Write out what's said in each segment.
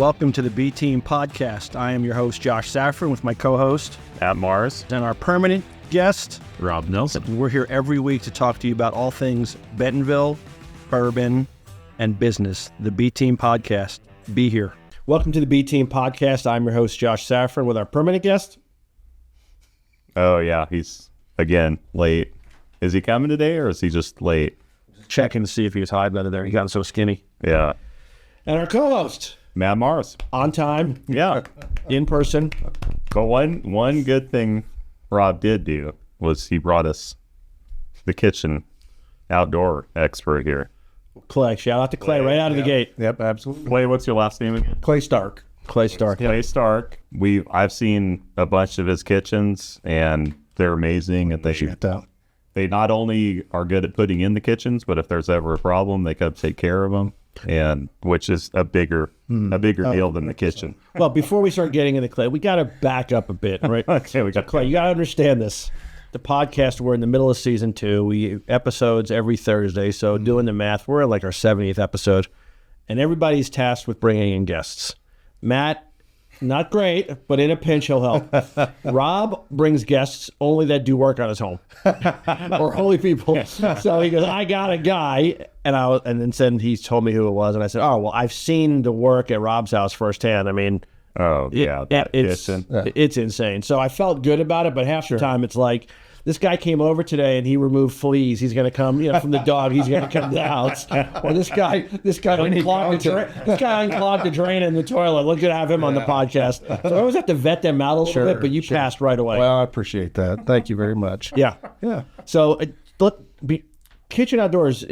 welcome to the B Team Podcast. I am your host, Josh Safran, with my co-host, Matt Mars, and our permanent guest, Rob Nelson. We're here every week to talk to you about all things Bentonville, bourbon, and business. The B Team Podcast. Be here. Welcome to the B Team Podcast. I'm your host, Josh Safran, with our permanent guest. Oh, yeah, he's, again, late. Is he coming today, or is he just late? Checking to see if he was hiding under there. He got so skinny. Yeah. And our co-host, Matt Mars. on time, Yeah. in person. But one good thing Rob did do was he brought us the kitchen outdoor expert here. Clay. Shout out to Clay right out of the gate. Yep, absolutely. Clay, what's your last name again? Clay Stark. Clay Stark. Clay Stark. I've seen a bunch of his kitchens, and they're amazing. And they not only are good at putting in the kitchens, but if there's ever a problem, they come take care of them, and which is a bigger deal than the kitchen. Well, before we start getting into Clay, we got to back up a bit, right? Okay, we got Clay, you got to understand this. The podcast, we're in the middle of season 2. We episodes every Thursday. So doing the math, we're at like our 70th episode, and everybody's tasked with bringing in guests. Matt, not great, but in a pinch, he'll help. Rob brings guests only that do work on his home, or only people. So he goes, I got a guy, and then he told me who it was, and I said, oh, well, I've seen the work at Rob's house firsthand. I mean, it's insane. So I felt good about it, but half the time it's like, this guy came over today and he removed fleas. He's going to come, from the dog. He's going to come to the house. Or this guy unclogged the drain in the toilet. Look to have him on the podcast. So I always have to vet them out a little bit, but you passed right away. Well, I appreciate that. Thank you very much. Yeah. So kitchen outdoors.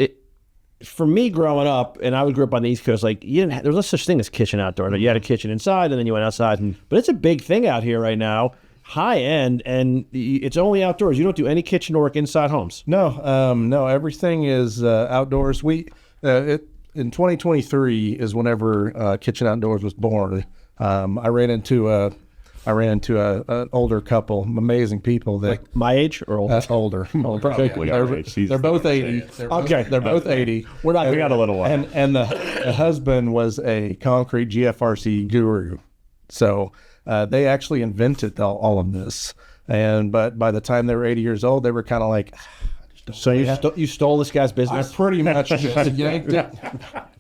For me, growing up, and I grew up on the East Coast, there was no such thing as kitchen outdoor. You had a kitchen inside, and then you went outside. But it's a big thing out here right now. High end, and it's only outdoors. You don't do any kitchen work inside homes. No, everything is outdoors. In 2023 is whenever Kitchen Outdoors was born. I ran into an older couple, amazing people that like my age or older? Older. Probably they're both 80. They're both 80. We got a little while. And the husband was a concrete GFRC guru, so. They actually invented all of this, but by the time they were 80 years old, they were kind of like. So you stole this guy's business? I pretty much just yanked it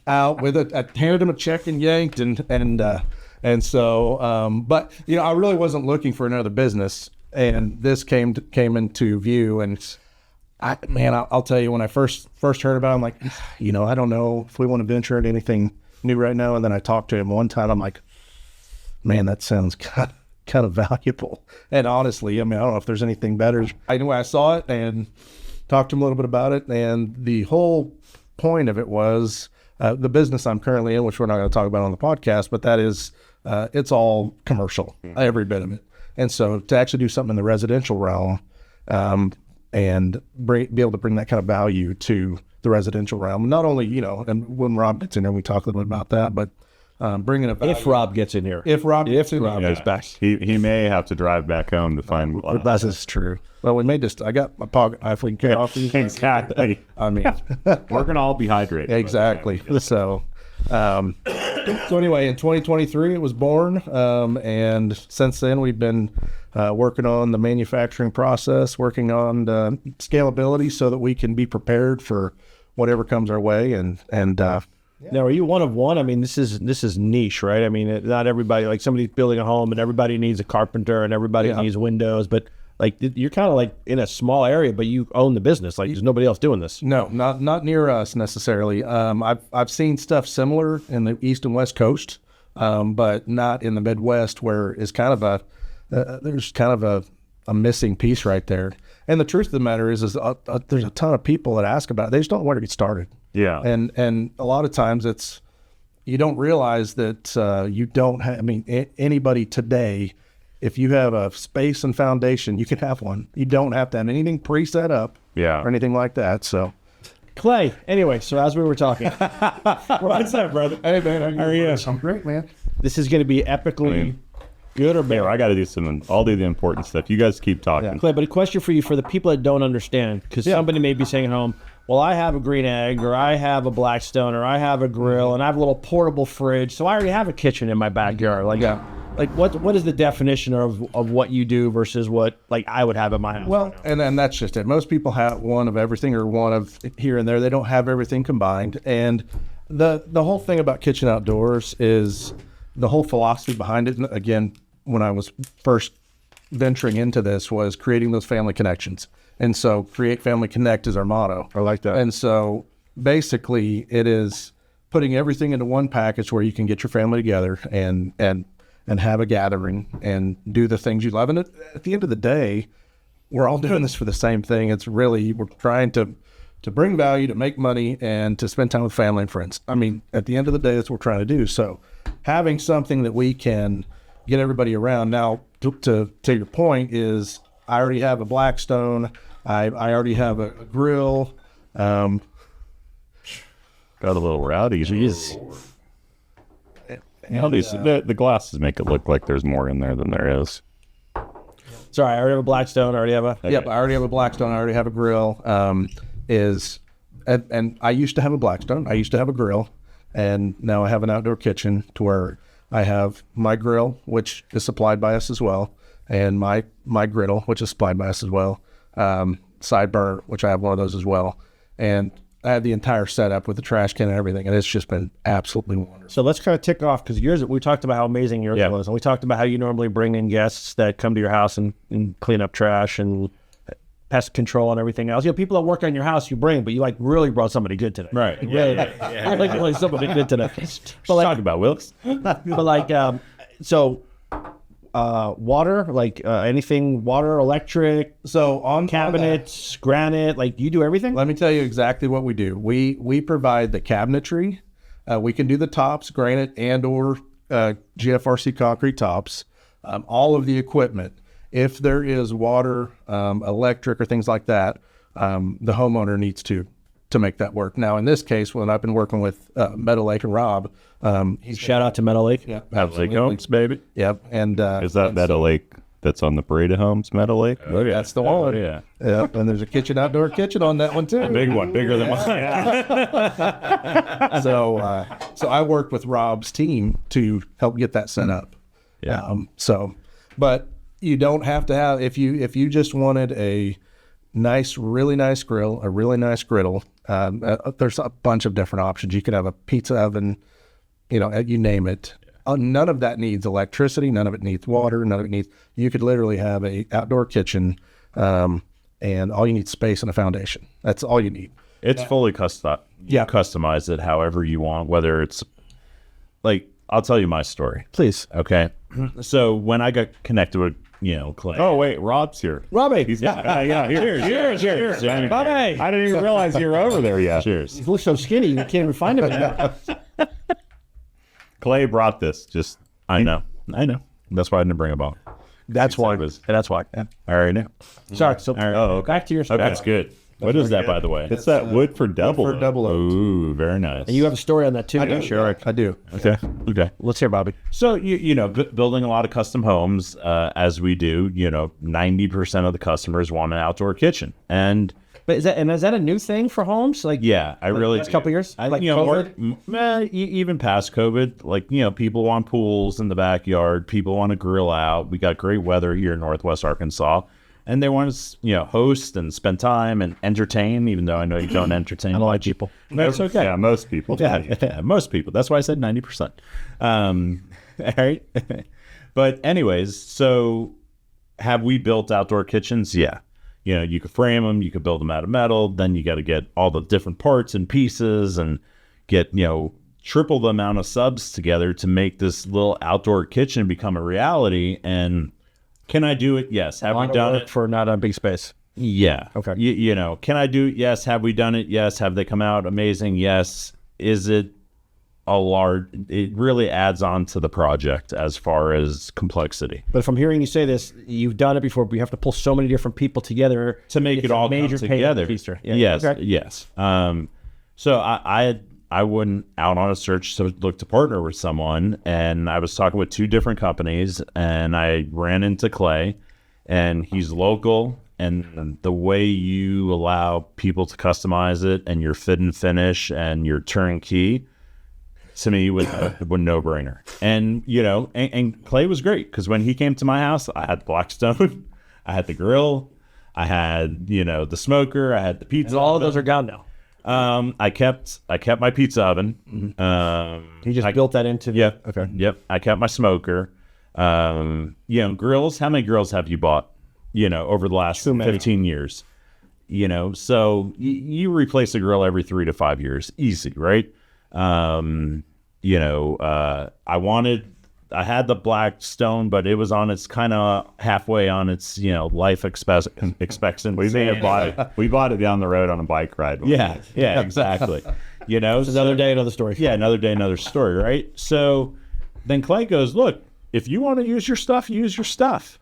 out with it. I handed him a check and yanked, and so. But I really wasn't looking for another business, and this came into view, and I'll tell you, when I first heard about it, I'm like, I don't know if we want to venture into anything new right now. And then I talked to him one time. I'm like, man, that sounds kind of valuable. And honestly, I don't know if there's anything better. Anyway, I saw it and talked to him a little bit about it. And the whole point of it was the business I'm currently in, which we're not going to talk about on the podcast, but that is, it's all commercial, every bit of it. And so to actually do something in the residential realm and be able to bring that kind of value to the residential realm, not only, and when Rob gets in there, we talk a little bit about that, but bringing it back. If Rob gets in here. If Rob gets back. He may have to drive back home to find one. That's true. Well, we may I got my pocket athlete coffee. Exactly. I mean, we're going to all be hydrated. Exactly. So anyway, in 2023, it was born. And since then, we've been working on the manufacturing process, working on the scalability so that we can be prepared for whatever comes our way. Now, are you one of one? I mean, this is niche, right? I mean, not everybody, like somebody's building a home and everybody needs a carpenter and everybody needs windows, but like you're kind of like in a small area, but you own the business. Like there's nobody else doing this. No, not near us necessarily. I've seen stuff similar in the East and West Coast, but not in the Midwest, where is kind of there's kind of a missing piece right there. And the truth of the matter is there's a ton of people that ask about it. They just don't know where to get started. Yeah. And a lot of times you don't realize that you don't have, anybody today, if you have a space and foundation, you can have one. You don't have to have anything pre-set up or anything like that. So, Clay, anyway, so as we were talking, what's up, brother? Hey, man, how are you? I'm great, man. This is going to be epically good or bad? I got to do I'll do the important stuff. You guys keep talking. Clay, but a question for you, for the people that don't understand, because somebody may be saying at home, well, I have a green egg, or I have a Blackstone, or I have a grill, and I have a little portable fridge, so I already have a kitchen in my backyard. Like what is the definition of what you do versus what like I would have in my house? Well, and that's just it. Most people have one of everything or one of here and there. They don't have everything combined. And the whole thing about Kitchen Outdoors is the whole philosophy behind it. And again, when I was first venturing into this, was creating those family connections. And so create, family, connect is our motto. I like that. And so basically it is putting everything into one package where you can get your family together and have a gathering and do the things you love. And at the end of the day, we're all doing this for the same thing. It's really, we're trying to bring value, to make money, and to spend time with family and friends. I mean, at the end of the day, that's what we're trying to do. So having something that we can get everybody around. Now, to your point is, I already have a Blackstone. I already have a grill. Got a little rowdy. Jeez. The glasses make it look like there's more in there than there is. Sorry, I already have a Blackstone. I already have a... Yep, I already have a Blackstone. I already have a grill. And I used to have a Blackstone. I used to have a grill. And now I have an outdoor kitchen to where I have my grill, which is supplied by us as well, and my griddle, which is supplied by us as well. Side burner, which I have one of those as well. And I have the entire setup with the trash can and everything, and it's just been absolutely wonderful. So let's kind of tick off, because we talked about how amazing yours was, and we talked about how you normally bring in guests that come to your house and clean up trash and pest control and everything else. You know, people that work on your house you bring, but you like really brought somebody good today. Right. Yeah. Like really somebody good today. But talk about Wilkes. But like, water, like anything, water, electric, So on cabinets, granite, like you do everything? Let me tell you exactly what we do. We provide the cabinetry. We can do the tops, granite and or GFRC concrete tops, all of the equipment. If there is water, electric, or things like that, the homeowner needs to make that work. Now, in this case, when I've been working with Meadow Lake and Rob, Shout out to Meadow Lake. Yeah, Meadow Lake Homes, baby. Yep, and Is that Meadow Lake that's on the Parade Homes, Meadow Lake? Oh, yeah. That's the one. Oh, yeah. Yep, and there's a outdoor kitchen on that one too. Big one, bigger than mine. So I worked with Rob's team to help get that set up. Yeah. But you don't have to have, if you just wanted a nice, really nice grill, a really nice griddle, there's a bunch of different options. You could have a pizza oven, you name it. None of that needs electricity. None of it needs water. None of it needs, you could literally have a outdoor kitchen, and all you need is space and a foundation. That's all you need. It's fully custom. Yeah. Customize it however you want, whether it's like, I'll tell you my story. Please. Okay. So when I got connected with, Clay. Oh, wait, Rob's here. Robbie. He's yeah, here. Cheers. Bobby. I didn't even realize you were over there yet. Cheers. You look so skinny, you can't even find him now. Clay brought this. I know. That's why I didn't bring a bottle. That's why. That's why. I already knew. Sorry. So okay. back to your story. That's good. What is that, by the way? It's that wood for double. Wood for double oak. Ooh, very nice. And you have a story on that too. I do. Sure, I do. Okay. Let's hear, Bobby. So, building a lot of custom homes, as we do, 90% of the customers want an outdoor kitchen. But is that a new thing for homes? Like, yeah, I really last couple years, like COVID? Even past COVID, like, people want pools in the backyard. People want to grill out. We got great weather here in Northwest Arkansas. And they want to, host and spend time and entertain, even though I know you don't entertain. I don't like people. That's okay. Yeah, most people. Yeah, most people. That's why I said 90%. All right. But anyways, so have we built outdoor kitchens? Yeah. You could frame them, you could build them out of metal. Then you got to get all the different parts and pieces and get, triple the amount of subs together to make this little outdoor kitchen become a reality. And can I do it? Yes. Have we done it for not a big space? Yeah. Okay. Can I do it? Yes. Have we done it? Yes. Have they come out amazing? Yes. Is it it really adds on to the project as far as complexity. But if I'm hearing you say this, you've done it before, but you have to pull so many different people together to make it all come together. Yeah. Yes. Okay. Yes. So I went out on a search to look to partner with someone, and I was talking with two different companies, and I ran into Clay, and he's local, and the way you allow people to customize it and your fit and finish and your turnkey, to me was a no-brainer. And, you know, and Clay was great because when he came to my house, I had Blackstone, I had the grill, I had, you know, the smoker, I had the pizza. And all of those are gone now. I kept my pizza oven. He just built that into the... Yeah. Okay. Yep. I kept my smoker. You know, grills. How many grills have you bought, you know, over the last 15 years? You know, so you replace a grill every 3 to 5 years. Easy, right? You know, I had the Blackstone, but it was on its kind of halfway on its, you know, life expectancy. We bought it down the road on a bike ride. Yeah, Exactly. You know, it's another day, another story. Yeah, another day, another story, right? So then Clay goes, look, if you want to use your stuff, use your stuff.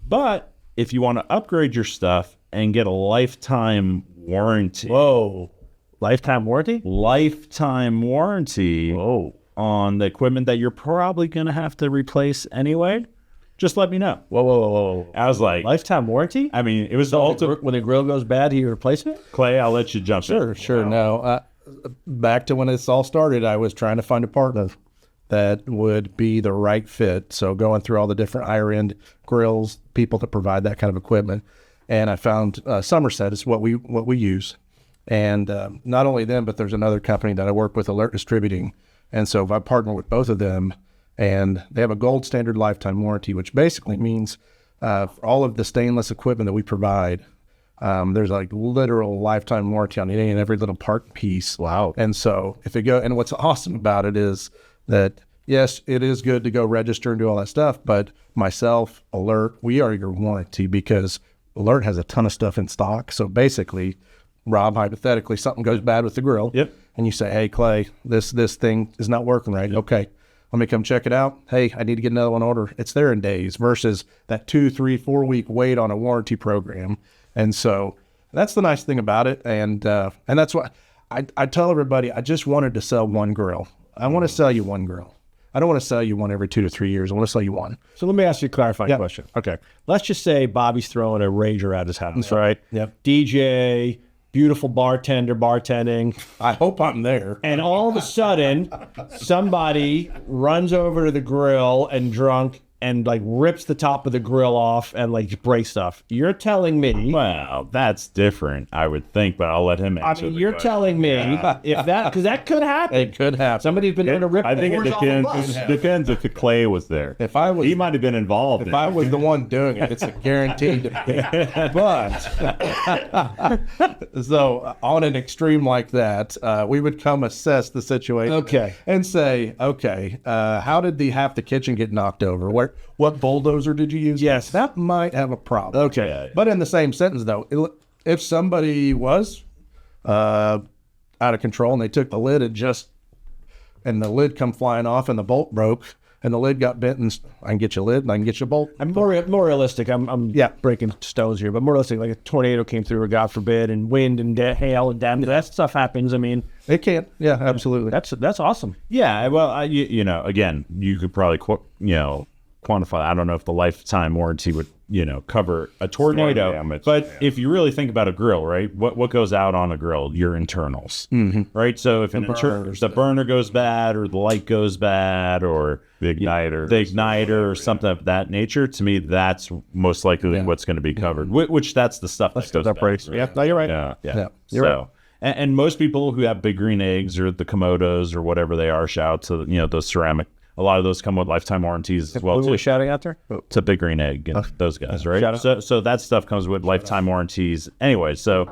But if you want to upgrade your stuff and get a lifetime warranty. Whoa. Lifetime warranty? Lifetime warranty. Whoa. On the equipment that you're probably going to have to replace anyway, just let me know. Whoa. I was like... Lifetime warranty? I mean, it was the ultimate... When the grill goes bad, you replace it? Clay, I'll let you jump in. Sure. No, back to when this all started, I was trying to find a partner that would be the right fit. So going through all the different higher end grills, people that provide that kind of equipment, and I found Somerset is what we use, and not only them, but there's another company that I work with, Alert Distributing, and so I partner with both of them, and they have a gold standard lifetime warranty, which basically means for all of the stainless equipment that we provide. There's like literal lifetime warranty on any and every little part and piece. Wow. And so and what's awesome about it is that, yes, it is good to go register and do all that stuff, but myself, Alert, we are your warranty because Alert has a ton of stuff in stock. So basically, Rob, hypothetically, something goes bad with the grill. Yep. And you say, hey, Clay, this thing is not working right. Yep. Okay. Let me come check it out. Hey, I need to get another one order. It's there in days versus that 2, 3, 4 week wait on a warranty program. And so that's the nice thing about it. And that's why I tell everybody, I just wanted to sell one grill. I want to sell you one grill. I don't want to sell you one every 2 to 3 years. I want to sell you one. So let me ask you a clarifying question. Okay. Let's just say Bobby's throwing a Rager at his house. That's right. Yep. DJ, beautiful bartender bartending. I hope I'm there. And all of a sudden, somebody runs over to the grill and drunk and like rips the top of the grill off and like breaks stuff. You're telling me... Well, that's different, I would think, but I'll let him answer. I mean, you're telling me if that... Because that could happen. It could happen. Somebody's been able to rip I think it the doors off the bus. depends if Clay was there. He might have been involved. If I was the one doing it, it's a guaranteed to be. But so on an extreme like that, we would come assess the situation. Okay. And say, okay, how did half the kitchen get knocked over? What bulldozer did you use? Yes. That might have a problem. Okay. But in the same sentence, though, if somebody was out of control and they took the lid and the lid come flying off and the bolt broke and the lid got bent, and I can get you a lid and I can get you a bolt. I'm more realistic. I'm breaking stones here, but more realistic. Like a tornado came through, or God forbid, and wind and hail and damage. That stuff happens. I mean, it can. Yeah, absolutely. That's awesome. Yeah. Well, you know, again, you could probably quantify. I don't know if the lifetime warranty would, you know, cover a tornado damage. But if you really think about a grill, right? What goes out on a grill? Your internals, right? So if the burner goes bad, or the light goes bad, or the igniter, or something of that nature, to me, that's most likely what's going to be covered. Which that's the stuff that goes bad. Right? Yeah, no, you're right. Yeah. You're right. And most people who have big green eggs or the Komodos or whatever they are, shout out to, you know, those ceramic. A lot of those come with lifetime warranties as well. Who was shouting out there? To Big Green Egg and those guys, right? So that stuff comes with lifetime warranties. Anyway, so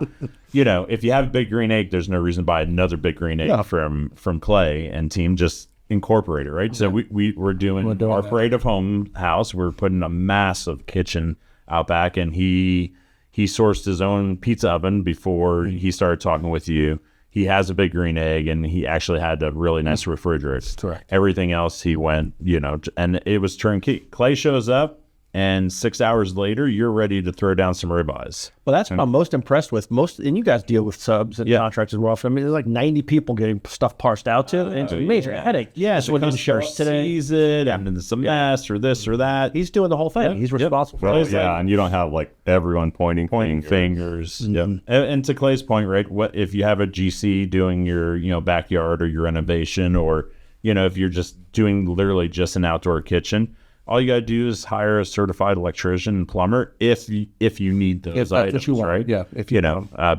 you know, if you have a Big Green Egg, there's no reason to buy another Big Green Egg from Clay and team. Just incorporate it, right? So we're doing our Parade of Home house. We're putting a massive kitchen out back, and he sourced his own pizza oven before he started talking with you. He has a Big Green Egg, and he actually had a really nice refrigerator. Correct. Everything else he went, you know, and it was turnkey. Clay shows up, and 6 hours later, you're ready to throw down some ribeyes. Well, that's what I'm most impressed with. And you guys deal with subs and contractors more often. I mean, there's like 90 people getting stuff parsed out to. And it's a major headache. Yeah, so when he shares today, sees it, and then some mess or this or that. he's doing the whole thing. He's responsible for Well, it. yeah, and you don't have like everyone pointing fingers. Mm-hmm. And to Clay's point, right? What if you have a GC doing your backyard or your renovation, or if you're just doing literally just an outdoor kitchen, all you got to do is hire a certified electrician and plumber if you need those items, what you want. right? Yeah, if you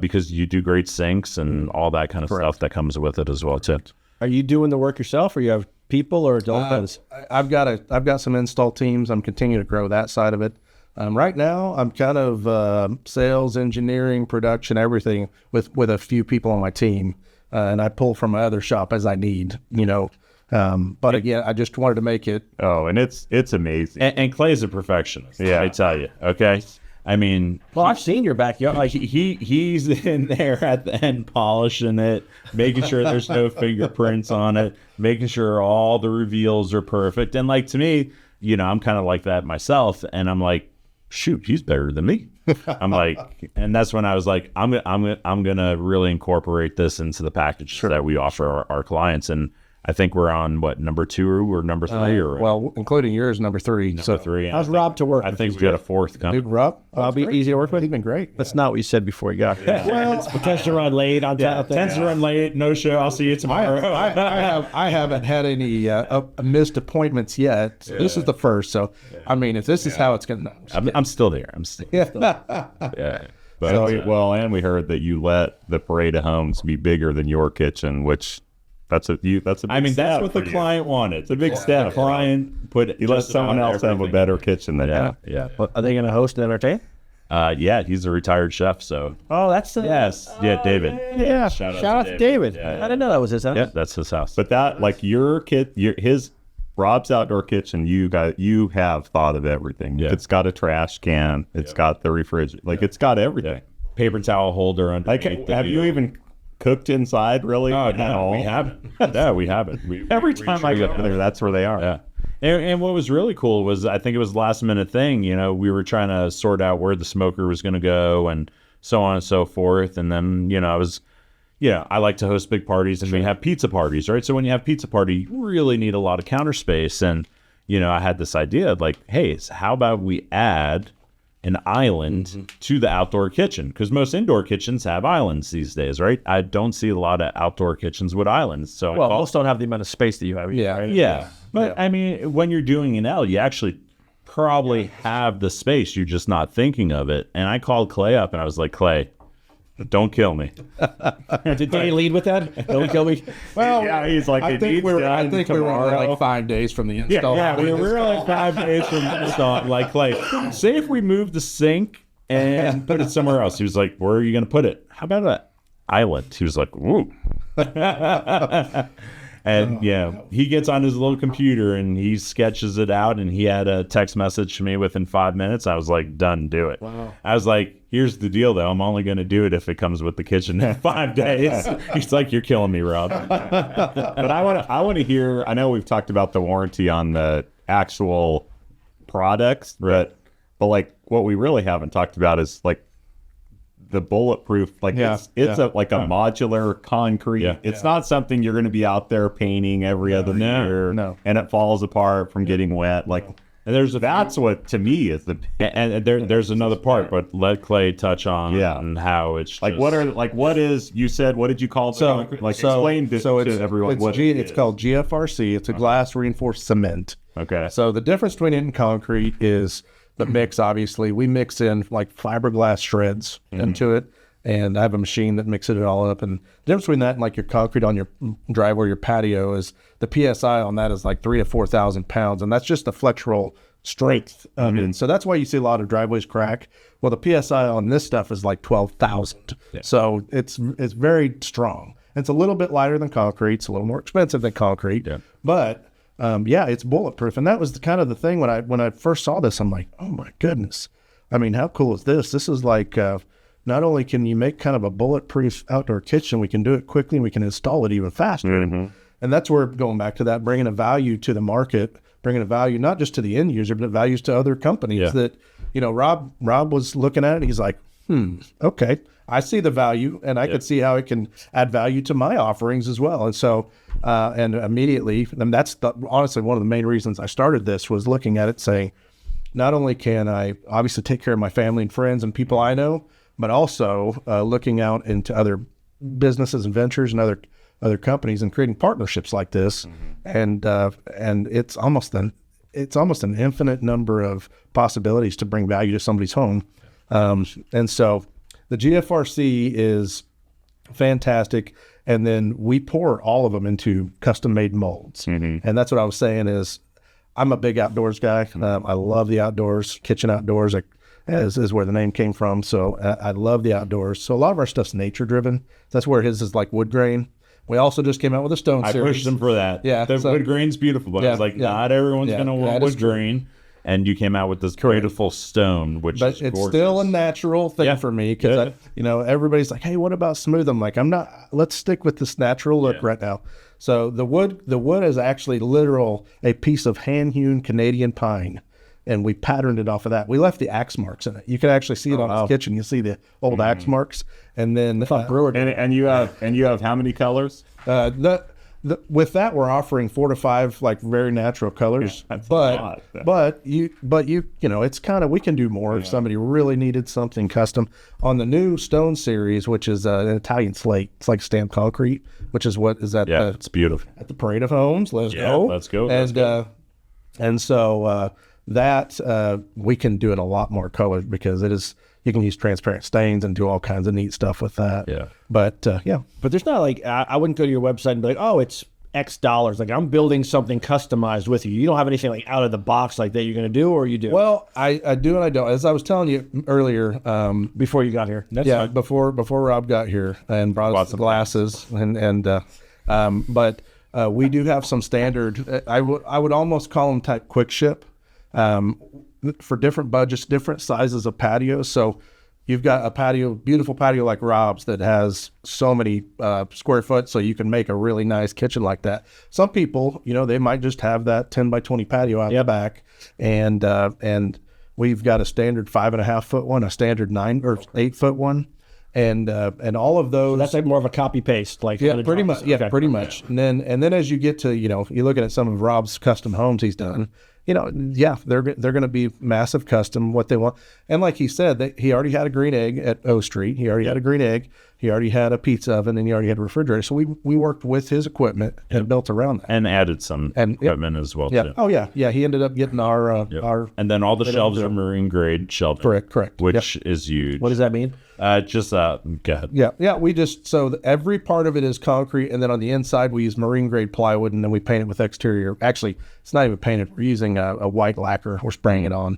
because you do great sinks and all that kind of stuff that comes with it as well too. Are you doing the work yourself, or you have people, or don't? I've got some install teams. I'm continuing to grow that side of it. Right now, I'm kind of sales, engineering, production, everything with a few people on my team, and I pull from my other shop as I need. But again, I just wanted to make it. Oh, and it's amazing. And Clay's a perfectionist. Yeah. I tell you. Okay. I mean, Well, I've seen your backyard. Like, he's in there at the end polishing it, making sure there's no fingerprints on it, making sure all the reveals are perfect. And like, to me, I'm kind of like that myself, and I'm like, shoot, he's better than me. I'm like, and that's when I was like, I'm gonna really incorporate this into the package that we offer our clients. And I think we're on number 2 or number 3 or Well, including yours, number 3. so 3. how's Rob to work? I think we got a 4th coming. Dude, Rob, Rob be easy to work with. he's been great. That's not what you said before you got here. Well, tends to run late on top. Tends to run late. No show. I'll see you tomorrow. I haven't had any missed appointments yet. This is the first, so I mean, if this is how it's gonna, I'm still there. I'm still. Yeah. But and we heard that you let the parade of homes be bigger than your kitchen, which that's a big That's step what for the you. client wanted. It's a big step. The client put. You let someone else have a better kitchen than you. Yeah. Are they going to host and entertain? Yeah. He's a retired chef. So Oh, that's the yeah, David. Yeah, Shout shout out out to to David. Yeah, yeah. I didn't know that was his house. Yeah, that's his house. But that, like Rob's outdoor kitchen, you have thought of everything. Yeah. It's got a trash can. It's got the refrigerator. Like it's got everything. paper towel holder Like, underneath. have you even cooked inside? Really? Oh At no, all? we haven't. Yeah, we haven't. Every time I go there, that's where they are. Yeah. And what was really cool was, I think it was a last minute thing. We were trying to sort out where the smoker was going to go and so on and so forth. And then, I like to host big parties, and we have pizza parties, right? So when you have pizza party, you really need a lot of counter space. And, I had this idea of like, hey, so how about we add an island to the outdoor kitchen? Because most indoor kitchens have islands these days, right? I don't see a lot of outdoor kitchens with islands. So Well, most don't have the amount of space that you have. Yeah. Right? yeah. But I mean, when you're doing an L, you actually probably have the space. You're just not thinking of it. And I called Clay up and I was like, Clay, don't kill me. Did they lead with that? Don't kill me. Well, Yeah, he's like, I it think needs we were done only tomorrow. like 5 days from the install. Yeah, we were like 5 days from install. Like, Clay, say if we move the sink and put it somewhere else. He was like, where are you going to put it? How about an island? He was like, woo. And he gets on his little computer and he sketches it out, and he had a text message to me within 5 minutes. I was like, done, do it. Wow. I was like, here's the deal though. I'm only going to do it if it comes with the kitchen in 5 days. He's like, you're killing me, Rob. But I want to hear. I know we've talked about the warranty on the actual products, but like what we really haven't talked about is like the bulletproof. Like it's a modular concrete. Yeah. It's not something you're going to be out there painting every other year. No. And it falls apart from getting wet. Like, and that's what to me is the And there's another part, but let Clay touch on how it's like just, what is you said, what did you call the concrete? Like explain this to everyone what it it's is. called GFRC. It's a glass reinforced cement. Okay. So the difference between it and concrete is the mix. Obviously, we mix in like fiberglass shreds into it, and I have a machine that mixes it all up. And the difference between that and like your concrete on your driveway or your patio is the PSI on that is like 3,000 to 4,000 pounds, and that's just the flexural strength of it. So that's why you see a lot of driveways crack. Well, the PSI on this stuff is like 12,000. So it's very strong. It's a little bit lighter than concrete. It's a little more expensive than concrete, but it's bulletproof. And that was the thing when I first saw this. I'm like, oh my goodness. I mean, how cool is this? This is like not only can you make kind of a bulletproof outdoor kitchen, we can do it quickly and we can install it even faster. And that's where, going back to that, bringing a value to the market bringing a value not just to the end user, but values to other companies that, Rob was looking at it. He's like, okay, I see the value, and I could see how it can add value to my offerings as well. And so, and immediately, and that's honestly one of the main reasons I started this, was looking at it saying, not only can I obviously take care of my family and friends and people I know, but also looking out into other businesses and ventures and other companies and creating partnerships like this. And it's almost an infinite number of possibilities to bring value to somebody's home. And so the GFRC is fantastic. And then we pour all of them into custom-made molds. And that's what I was saying is, I'm a big outdoors guy. I love the outdoors. Kitchen outdoors is where the name came from. So I love the outdoors. So a lot of our stuff's nature-driven. That's where his is like wood grain. We also just came out with a stone series. I pushed them for that. Yeah, the wood grain's beautiful, but I was like, not everyone's going to want wood grain. And you came out with this beautiful stone, which is it's gorgeous. still a natural thing for me because everybody's like, hey, what about smooth? I'm like, let's stick with this natural look right now. So the wood is actually a piece of hand-hewn Canadian pine, and we patterned it off of that. We left the axe marks in it. You can actually see it on his kitchen. You see the old axe marks, and then and you have how many colors? With that, we're offering 4 to 5 like very natural colors, but it's kind of, we can do more if somebody really needed something custom. On the new stone series, which is an Italian slate, it's like stamped concrete, which is what is at it's beautiful at the Parade of Homes. Let's go. And so that we can do in a lot more colors because it is. You can use transparent stains and do all kinds of neat stuff with that. Yeah. But But there's not like, I wouldn't go to your website and be like, oh, it's X dollars. Like, I'm building something customized with you. You don't have anything like out of the box like that you're going to do, or you do? Well, I do and I don't. As I was telling you earlier, before you got here. That's fine. Before Rob got here and brought us the glasses but we do have some standard, I would almost call them type quick ship. For different budgets, different sizes of patios. So you've got a beautiful patio like Rob's that has so many square foot, so you can make a really nice kitchen like that. Some people, they might just have that 10 by 20 patio out the back, and we've got a standard 5.5 foot one, a standard 9 or 8 foot one, and all of those. That's like more of a copy paste, like pretty much. Yeah, pretty much. And then as you get to you're looking at some of Rob's custom homes he's done. They're going to be massive custom, what they want. And like he said, he already had a green egg at O Street. He already had a green egg. He already had a pizza oven, and he already had a refrigerator. So we worked with his equipment and built around that. And added some equipment as well, too. Oh, yeah. Yeah, he ended up getting our... And then all the shelves are marine grade shelving. Correct. Which is huge. What does that mean? Go ahead. Yeah. We just... So every part of it is concrete, and then on the inside, we use marine grade plywood, and then we paint it with exterior. Actually, it's not even painted. We're using a white lacquer. We're spraying it on.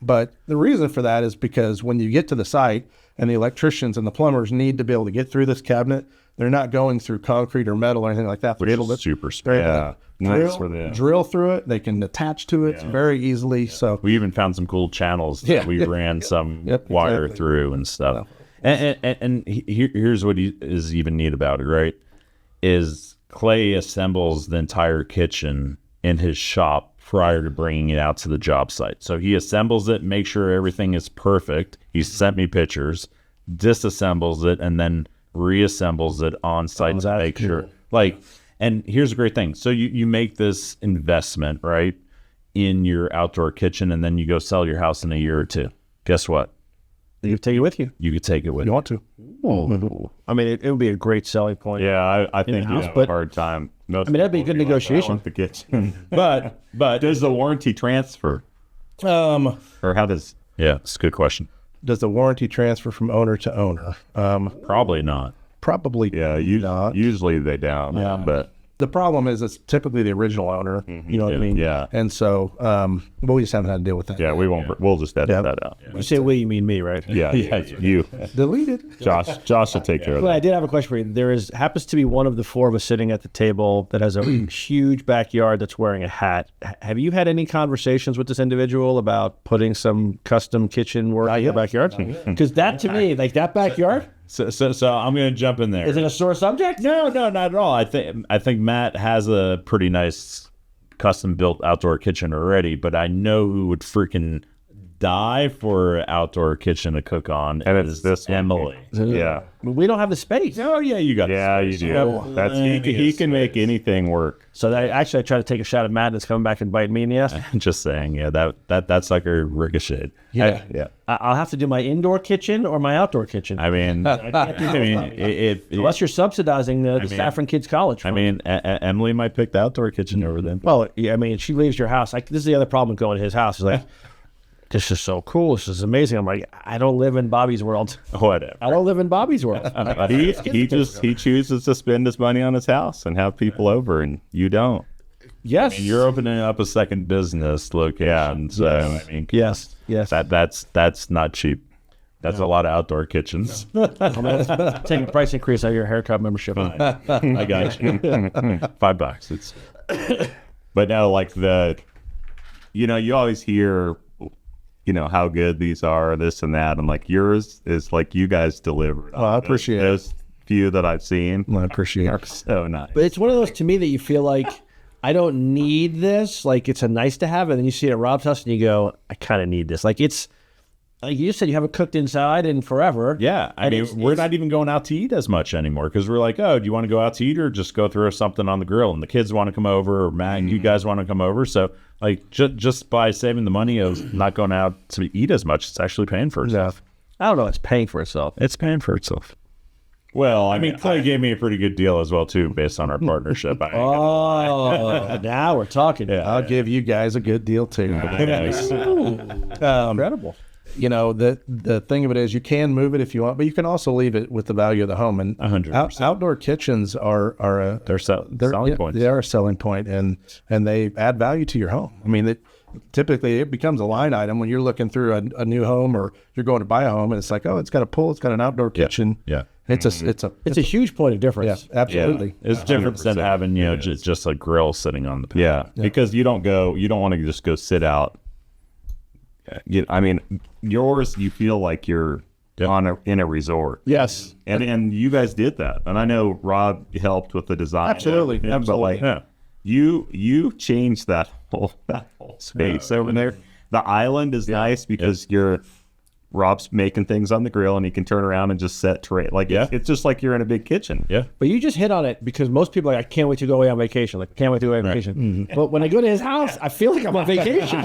But the reason for that is because when you get to the site and the electricians and the plumbers need to be able to get through this cabinet, they're not going through concrete or metal or anything like that. Which is super smart. Drill through it. They can attach to it very easily. So we even found some cool channels that we ran some wire through and stuff. And here's what is even neat about it, right? Is Clay assembles the entire kitchen in his shop prior to bringing it out to the job site. So he assembles it, makes sure everything is perfect. He sent me pictures, disassembles it, and then reassembles it on site to make sure. And here's a great thing. So you make this investment, right, in your outdoor kitchen, and then you go sell your house in a year or two. Guess what? You can take it with you. You could take it with you. Want to. I mean, it would be a great selling point. Yeah, I think you have a hard time. That'd be a good negotiation. Like, the kitchen. but does the warranty transfer? Or how does? Yeah, it's a good question. Does the warranty transfer from owner to owner? Probably not. Probably. Yeah, not. Usually they don't. Yeah, but the problem is it's typically the original owner. You know what I mean? Yeah. And so, but we just haven't had to deal with that. Yeah, we won't. We'll just edit that out. You say we, you mean me, right? Yeah, you. Delete it. Josh will take care of Well, that. I did have a question for you. There happens to be one of the four of us sitting at the table that has a huge backyard that's wearing a hat. Have you had any conversations with this individual about putting some custom kitchen work in your backyard? Because that, to me, like that backyard... So I'm going to jump in there. Is it a sore subject? No, not at all. I think Matt has a pretty nice custom built outdoor kitchen already, but I know who would freaking die for an outdoor kitchen to cook on, And it's this one. Emily. Yeah. We don't have the space. Oh yeah, you got Yeah, you do. That's he can make anything work. So I try to take a shot of madness coming back and bite me in the ass. Just saying, yeah, that sucker ricocheted. Yeah. Yeah. I'll have to do my indoor kitchen or my outdoor kitchen. I mean, Unless you're subsidizing the Saffron Kids College. Emily might pick the outdoor kitchen over them. Well, yeah, I mean, she leaves your house. This is the other problem with going to his house. Is like, this is so cool. This is amazing. I'm like, I don't live in Bobby's world. Whatever. I don't live in Bobby's world. He chooses to spend his money on his house and have people over, and you don't. Yes. You're opening up a second business location, so I mean, Yes. that's not cheap. That's a lot of outdoor kitchens. Taking a price increase out of your haircut membership. I got you. $5. It's But no, like you always hear, how good these are, this and that. And like yours is like you guys delivered. I appreciate it. Those few that I've seen I appreciate are it. so nice. But it's one of those to me that you feel like, I don't need this. Like, it's a nice to have. And then you see it at Rob's house and you go, I kind of need this. Like, it's, like you said, you haven't cooked inside in forever. Yeah, I mean, we're not even going out to eat as much anymore because we're like, oh, do you want to go out to eat or just go throw something on the grill? And the kids want to come over, or Matt, you guys want to come over. So, like, just by saving the money of not going out to eat as much, it's actually paying for itself. I don't know. It's paying for itself. It's paying for itself. Well, I mean, Clay gave me a pretty good deal as well, too, based on our partnership. Now we're talking. I'll give you guys a good deal too. Incredible. The thing of it is, you can move it if you want, but you can also leave it with the value of the home. And 100%. Outdoor kitchens are They're selling points. They are a selling point, and they add value to your home. I mean, typically it becomes a line item when you're looking through a new home, or you're going to buy a home, and it's like, oh, it's got a pool, it's got an outdoor kitchen. Yeah. It's a huge point of difference. Yeah, absolutely. Yeah. It's different than having, just a grill sitting on the patio. Yeah, because you don't want to just go sit out. I mean, yours, you feel like you're in a resort. Yes. And you guys did that. And I know Rob helped with the design. Absolutely. But like, you changed that whole space over there. The island is nice because Rob's making things on the grill and he can turn around and just set tray. Like, it's just like you're in a big kitchen. Yeah. But you just hit on it because most people are like, I can't wait to go away on vacation. Like, can't wait to go away on vacation. Mm-hmm. But when I go to his house, I feel like I'm on vacation.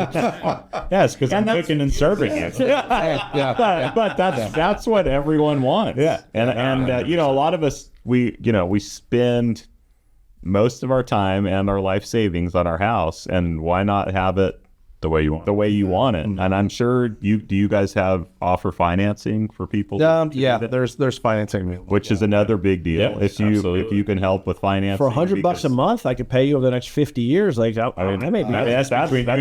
Yes, because I'm cooking and serving it. But that's what everyone wants. Yeah. And a lot of us, we spend most of our time and our life savings on our house, and why not have it the way you want it? And I'm sure do you guys offer financing for people? There's financing, which is another big deal. Yeah, if you can help with financing For $100 a month, I could pay you over the next 50 years. Like, I may be. That's between the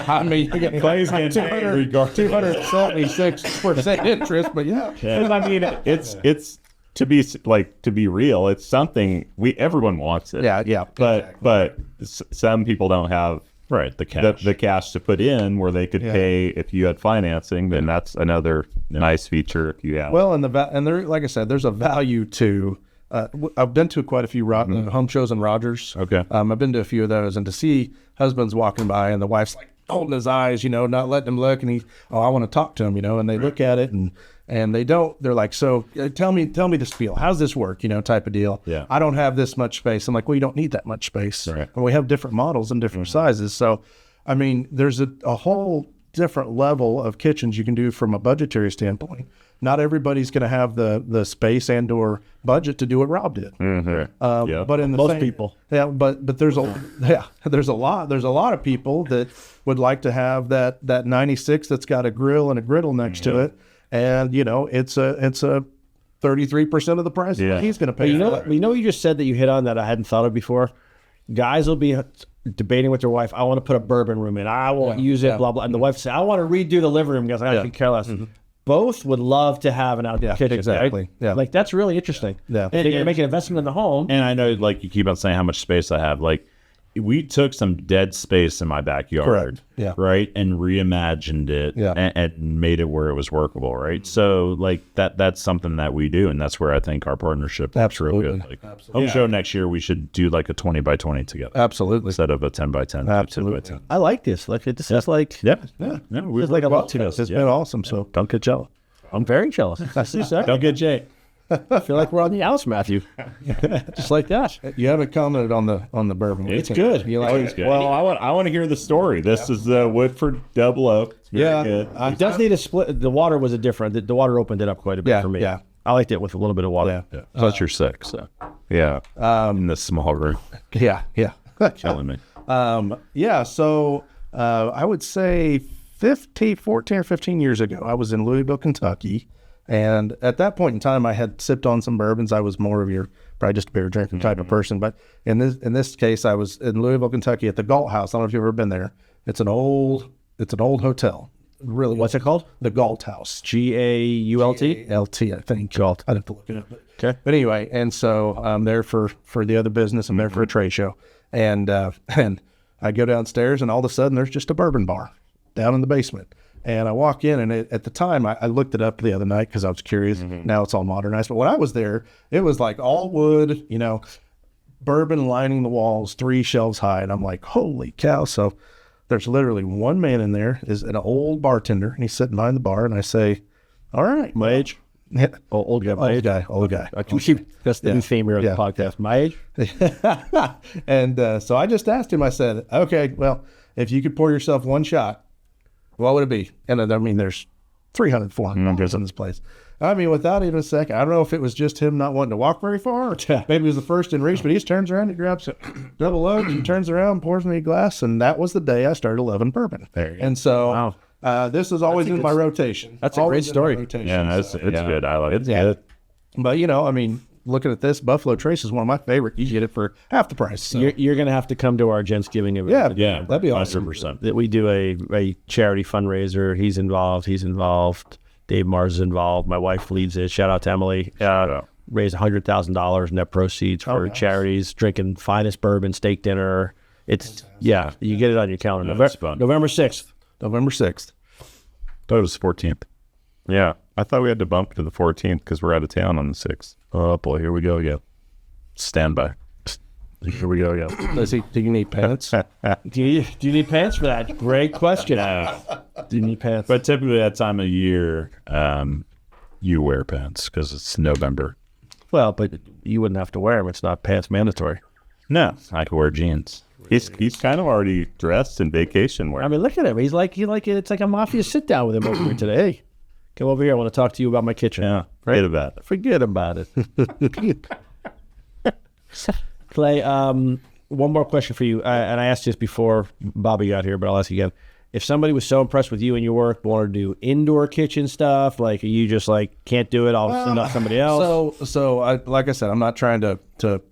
I mean, you get Clay's getting 276% interest, but yeah. I mean, it's to be real, it's something everyone wants it. Yeah. But some people don't have the cash to put in where they could pay. If you had financing, then that's another nice feature if you have. Well, and there, like I said, there's a value to. I've been to quite a few home shows in Rogers. Okay. I've been to a few of those, and to see husbands walking by and the wife's like holding his eyes, not letting him look, and I want to talk to him, and they look at it and they don't. They're like, so tell me this spiel. How's this work? Type of deal. Yeah. I don't have this much space. I'm like, well, you don't need that much space. Right. And we have different models and different sizes. So, I mean, there's a whole different level of kitchens you can do from a budgetary standpoint. Not everybody's going to have the space and or budget to do what Rob did. Mm-hmm. But in the Most people. Yeah, but there's a lot of people that would like to have that 96 that's got a grill and a griddle next to it, and it's a 33% of the price that he's going to pay. You just said that you hit on that I hadn't thought of before. Guys will be debating with their wife, I want to put a bourbon room in. I won't use it, blah, blah. And the wife will say, I want to redo the living room because I can care less. Mm-hmm. Both would love to have an outdoor kitchen. Exactly. Right? Yeah. Like, that's really interesting. Yeah. They're going to make an investment in the home. And I know, like, you keep on saying how much space I have. Like, we took some dead space in my backyard, Correct. Yeah. right, and reimagined it, Yeah. and made it where it was workable, right? So like that's something that we do, and that's where I think our partnership works real good. Absolutely. Like home show next year, we should do like a 20 by 20 together Absolutely. instead of a 10 by 10. 10 by Absolutely. 10. I like this. Like this is like Yeah, it's like a lot to us. It's been awesome. So Don't get jealous. I'm very jealous. Don't get Jay. I feel like we're on the house, Matthew. Just like that. you haven't commented on the bourbon. It's good. You like it? Well, I want to hear the story. This is the Woodford Double Oak. It's very Yeah. good. It does need a split. The water was a different. The water opened it up quite a bit Yeah, for me. yeah. I liked it with a little bit of water. Yeah. Plus you're sick, so Yeah. in the small room, Yeah. killing me. Yeah. So I would say 14 or 15 years ago, I was in Louisville, Kentucky. And at that point in time, I had sipped on some bourbons. I was more of your probably just a beer drinking type of person. But in this case, I was in Louisville, Kentucky at the Galt House. I don't know if you've ever been there. It's an old hotel. Really, What's it called? The Galt House. GAULT. LT, I think. Galt. I'd have to look it up. Okay. But anyway, and so I'm there for the other business. I'm there for a trade show, and I go downstairs, and all of a sudden there's just a bourbon bar down in the basement. And I walk in, and at the time I looked it up the other night because I was curious. Now it's all modernized, but when I was there, it was like all wood, bourbon lining the walls, 3 shelves high, and I'm like, holy cow! So there's literally one man in there, is an old bartender, and he's sitting behind the bar, and I say, all right, My age? yeah, Old guy. My age. old guy. That's the new theme here of the Yeah. podcast. My age? And so I just asked him, I said, okay, well, if you could pour yourself one shot, what would it be? And I mean, there's 300, 400 beers in this place. I mean, without even a second, I don't know if it was just him not wanting to walk very far, or maybe he was the first in reach, but he just turns around, he grabs a double oak, and turns around, pours me a glass, and that was the day I started loving bourbon. And so this is always in my rotation. That's a great Always in my story. rotation. Yeah, it's good. I like it. Yeah. But, I mean, looking at this, Buffalo Trace is one of my favorite. You get it for half the price. So. You're going to have to come to our Gentsgiving event. Yeah, that'd be awesome. 100%. That we do a charity fundraiser. He's involved. Dave Mars is involved. My wife leads it. Shout out to Emily. Raise $100,000 net proceeds for charities. Drinking finest bourbon, steak dinner. It's you get it on your calendar. it's fun. November 6th. November 6th. Thought it was 14th. Yeah. I thought we had to bump to the 14th because we're out of town on the 6th. Oh boy, here we go again. Stand by. Here we go again. Do you need pants? Do you need pants for that? Great question. Do you need pants? But typically that time of year, you wear pants because it's November. Well, but you wouldn't have to wear them. It's not pants mandatory. No, I could wear jeans. He's kind of already dressed in vacation wear. I mean, look at him. He's like it's like a mafia sit down with him over here today. Hey, come over here. I want to talk to you about my kitchen. Yeah, forget about it. Forget about it. Clay, one more question for you. And I asked this before Bobby got here, but I'll ask you again. If somebody was so impressed with you and your work, wanted to do indoor kitchen stuff, like are you just like can't do it, I'll send out somebody else? So like I said, I'm not trying to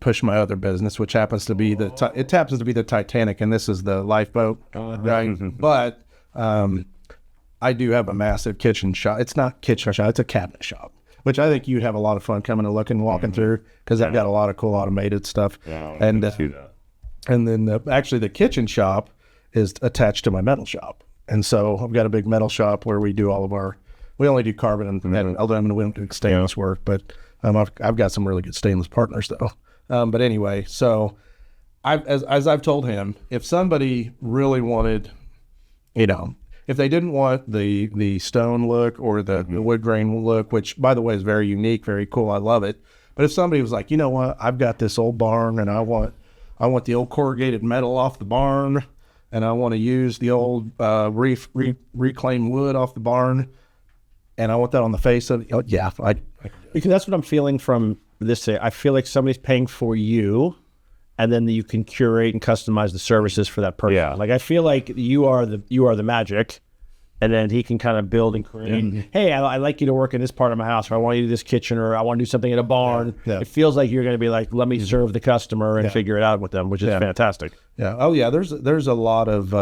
push my other business, which happens to be the Titanic, and this is the lifeboat, right? But I do have a massive kitchen shop. It's not kitchen shop; it's a cabinet shop, which I think you'd have a lot of fun coming and looking, walking through, because I've got a lot of cool automated stuff. And then actually the kitchen shop is attached to my metal shop. And so I've got a big metal shop where we do we only do carbon and aluminum. We don't do stainless work, but I've got some really good stainless partners though. But anyway, so as I've told him, if somebody really wanted, if they didn't want the stone look or the wood grain look, which by the way is very unique, very cool, I love it. But if somebody was like, you know what, I've got this old barn and I want the old corrugated metal off the barn, and I want to use the old reclaimed wood off the barn, and I want that on the face of it. Because that's what I'm feeling from this. I feel like somebody's paying for you, and then you can curate and customize the services for that person. Yeah. Like I feel like you are the magic, and then he can kind of build and create. Hey, I like you to work in this part of my house, or I want you to do this kitchen, or I want to do something in a barn. Yeah. It feels like you're going to be like, let me serve the customer and figure it out with them, which is fantastic. Yeah. Oh yeah. There's a lot of.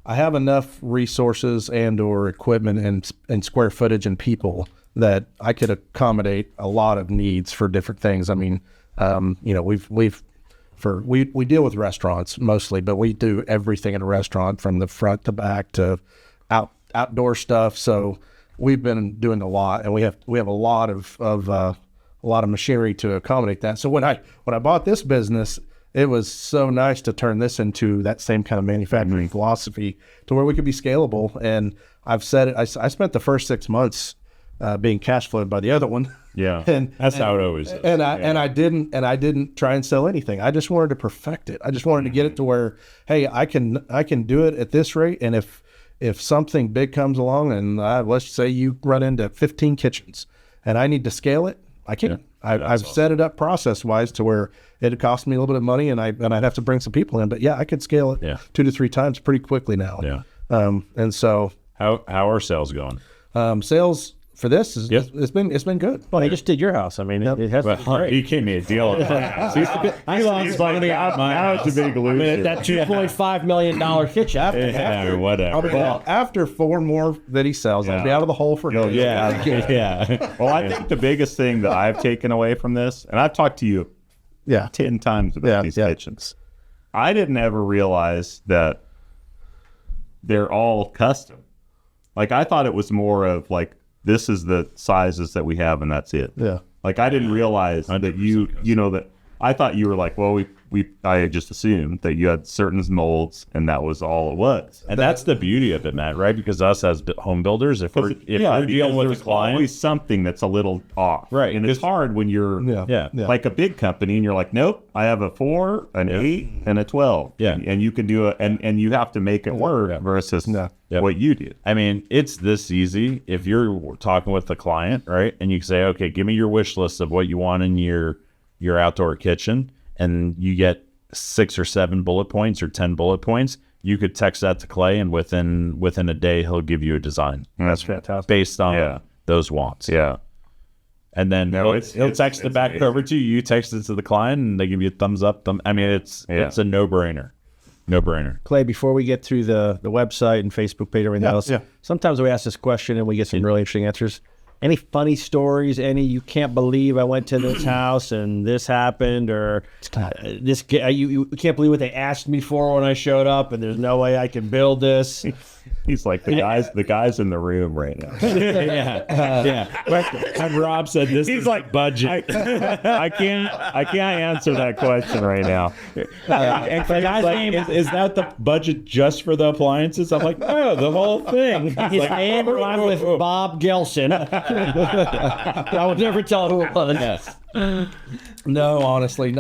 I have enough resources and/or equipment and square footage and people that I could accommodate a lot of needs for different things. I mean, we've we deal with restaurants mostly, but we do everything in a restaurant from the front to back to outdoor stuff. So we've been doing a lot, and we have a lot of machinery to accommodate that. So when I bought this business, it was so nice to turn this into that same kind of manufacturing philosophy to where we could be scalable. And I've said it, I spent the first 6 months being cash flowed by the other one. Yeah. That's how it always is. And I didn't try and sell anything. I just wanted to perfect it. I just wanted to get it to where, hey, I can do it at this rate. And if something big comes along and let's say you run into 15 kitchens and I need to scale it, I can. I've awesome. Set it up process wise to where it'd cost me a little bit of money and I'd have to bring some people in, but yeah, I could scale it 2 to 3 times pretty quickly now. Yeah. And so how are sales going? Sales for this is it's been good. Well, he just did your house. I mean, it has been great. He gave me a deal. I lost money out my house. It's a big loser. I mean, that $2.5 million kitchen. Yeah, whatever. Well, after 4 more that he sells, I'll be out of the hole for him. Yeah. Well, I think the biggest thing that I've taken away from this, and I've talked to you 10 times about these kitchens, I didn't ever realize that they're all custom. Like, I thought it was more of like, this is the sizes that we have and that's it. Yeah. Like, I didn't realize that that I thought you were like, well, I just assumed that you had certain molds and that was all it was. And that's the beauty of it, Matt, right? Because us as home builders, if we're dealing with a client, always something that's a little off. Right. And it's hard when you're like a big company and you're like, nope, I have a 4, an 8, and a 12. Yeah. And you can do it and you have to make it work versus what you did. I mean, it's this easy. If you're talking with the client, right, and you say, okay, give me your wish list of what you want in your outdoor kitchen, and you get 6 or 7 bullet points or 10 bullet points, you could text that to Clay, and within a day he'll give you a design. That's fantastic. Based on those wants. Yeah. And then he'll text it back over to you. You text it to the client, and they give you a thumbs up. I mean, it's a no-brainer. No-brainer. Clay, before we get through the website and Facebook page and everything else, sometimes we ask this question and we get some really interesting answers. Any funny stories? Any you can't believe I went to this house and this happened, or this you can't believe what they asked me for when I showed up, and there's no way I can build this. He's like the guys in the room right now. And Rob said this. He's like budget. I can't answer that question right now. And the guy's name is that the budget just for the appliances? I'm like, no, the whole thing. His name rhymed with Bob Gelson. I would never tell who it was. No, honestly,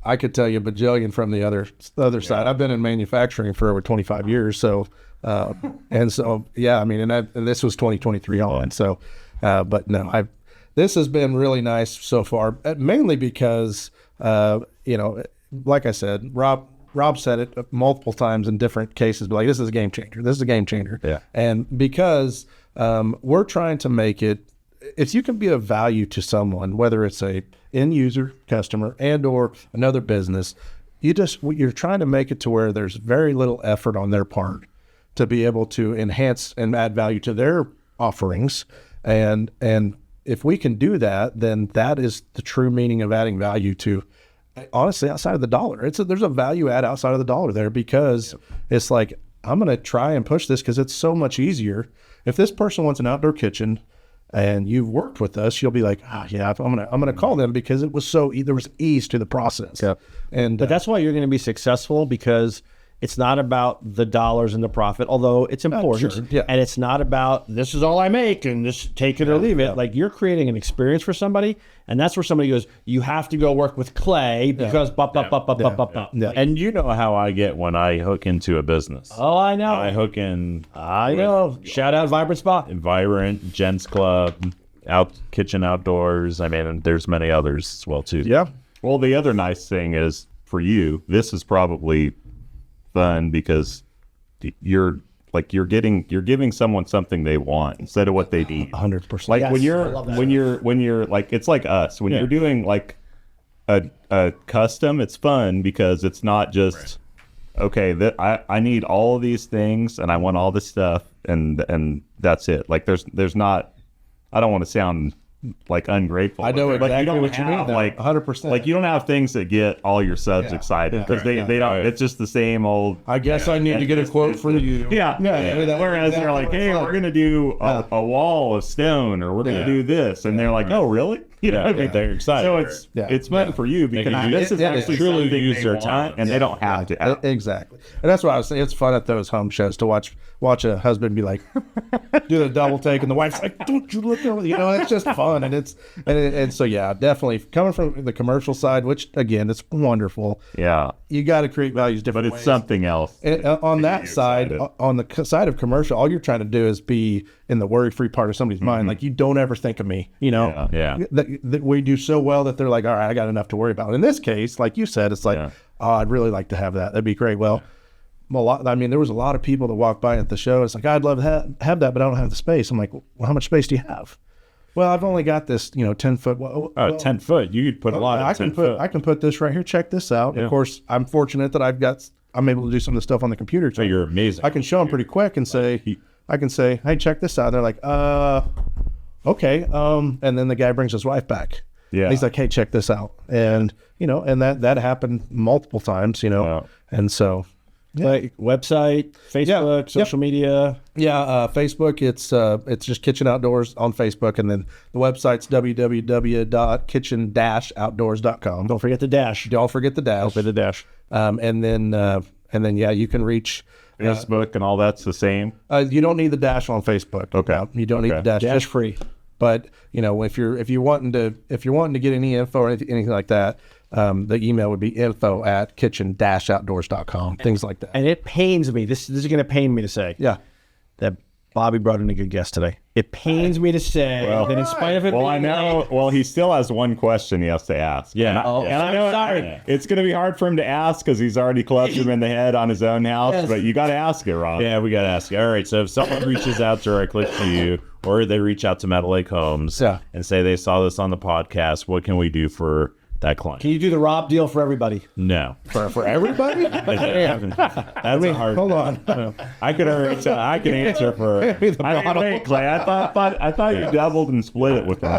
I could tell you a bajillion from the other side. I've been in manufacturing for over 25 years, so and so I mean, and this was 2023 on. So, but no, this has been really nice so far, mainly because like I said, Rob said it multiple times in different cases, but like, this is a game changer. This is a game changer. Yeah. And because we're trying to make it, if you can be of value to someone, whether it's a end user, customer, and or another business, you're trying to make it to where there's very little effort on their part to be able to enhance and add value to their offerings. And if we can do that, then that is the true meaning of adding value to, honestly, outside of the dollar. There's a value add outside of the dollar there, because it's like, I'm going to try and push this because it's so much easier. If this person wants an outdoor kitchen and you've worked with us, you'll be like, I'm going to call them because it was there was ease to the process. Yeah. But that's why you're going to be successful, because it's not about the dollars and the profit, although it's important. Sure. Yeah. And it's not about, this is all I make and just take it or leave it. Like, you're creating an experience for somebody, and that's where somebody goes, you have to go work with Clay because And you know how I get when I hook into a business. Oh, I know. I hook in. I know. Shout out Vibrant Spot. Vibrant, Gents Club, Kitchen Outdoors. I mean, there's many others as well, too. Yeah. Well, the other nice thing is, for you, this is probably fun because you're giving someone something they want instead of what they need. 100%. Like, when you're like, it's like us when you're doing like a custom, it's fun because it's not just okay, I need all of these things and I want all this stuff and that's it. Like, there's not, I don't want to sound like ungrateful. I know Like, exactly don't what you mean, have, though. like 100%. Like you don't have things that get all your subs excited because they don't. It's just the same old. I guess I need to get a quote from you. Yeah. I mean, that- Whereas they're like, exactly hey, what it's we're gonna do a wall of stone, or we're gonna do this, and they're like, oh, really? You know, They're excited. So it's meant for you because can this is it- it actually truly something use they their want, time. and they don't have to. Exactly. And that's what I was saying. It's fun at those home shows to watch a husband be like, do the double take, and the wife's like, don't you look over, you know, it's just fun. And so, yeah, definitely coming from the commercial side, which again, it's wonderful. Yeah, You got to create values but different it's ways. something else. And, on that you side, excited. on the side of commercial, all you're trying to do is be in the worry-free part of somebody's mind. Like, you don't ever think of me, you know? Yeah. That we do so well that they're like, all right, I got enough to worry about. In this case, like you said, it's like, oh, I'd really like to have that. That'd be great. Well, there was a lot of people that walked by at the show. It's like, I'd love to have that, but I don't have the space. I'm like, well, how much space do you have? Well, I've only got this, 10 foot. Well, 10 foot. You could put a lot. I in can 10 foot. I can put this right here. Check this out. Of course, I'm fortunate that I'm able to do some of the stuff on the computer. So You're amazing. I can show them pretty quick and say, hey, check this out. And they're like, okay. And then the guy brings his wife back. Yeah. And he's like, hey, check this out. And, and that happened multiple times, Wow. And so, Like website, Facebook, Yep. social media. yeah, Facebook, it's just Kitchen Outdoors on Facebook. And then the website's www.kitchen-outdoors.com. Don't forget the dash. Don't forget the dash. Don't forget the dash. And then, you can reach, Facebook and all that's the same. you don't need the dash on Facebook. Okay. You don't need the dash. Dash free. But if you're wanting to get any info or anything like that, the email would be info@kitchen-outdoors.com, things like that. And it pains me. This is going to pain me to say. Yeah. That Bobby brought in a good guest today. It pains me to say that in spite of it Well, being I know. late- Well, he still has one question he has to ask. Yeah. And I know sorry. it's going to be hard for him to ask because he's already clubbed him in the head on his own house. Yes. But you got to ask it, Rob. Yeah, we got to ask you. All right, so if someone reaches out directly to you or they reach out to Metal Lake Homes and say they saw this on the podcast, what can we do for that client? Can you do the Rob deal for everybody? No. For everybody? That's a hard. Hold on. I could answer for. I mean, wait, Clay. I thought you doubled and split it with him.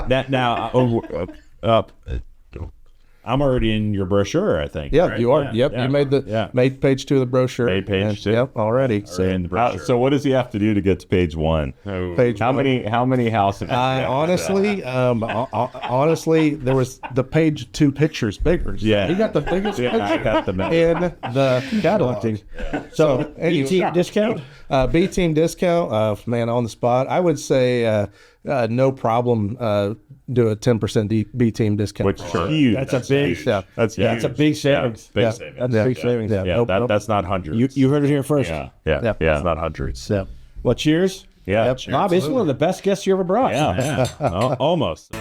That now. I'm already in your brochure, I think. Yeah, right? you are. Yeah, Yep. yeah. You made page 2 of the brochure. Made page And- 2? Yep, already. Already in the brochure. So what does he have to do to get to page 1? Page How 1. many houses? Honestly, there was the page 2 pictures bigger. Yeah. He got the biggest Yeah, I picture got the in the catalog. So anyway, Discount? B team discount, man, on the spot. I would say no problem. Do a 10% B team discount. Which is huge. That's a big. Yeah. That's That's a big savings. Big Yeah. savings. That's a big savings. Yeah. Yeah, Nope, nope. that's not hundreds. You heard it here first. yeah. Yeah. It's not hundreds. Yeah. Well, cheers. Yeah. Yep. Bob, this is one of the best guests you ever brought. Yeah. Almost.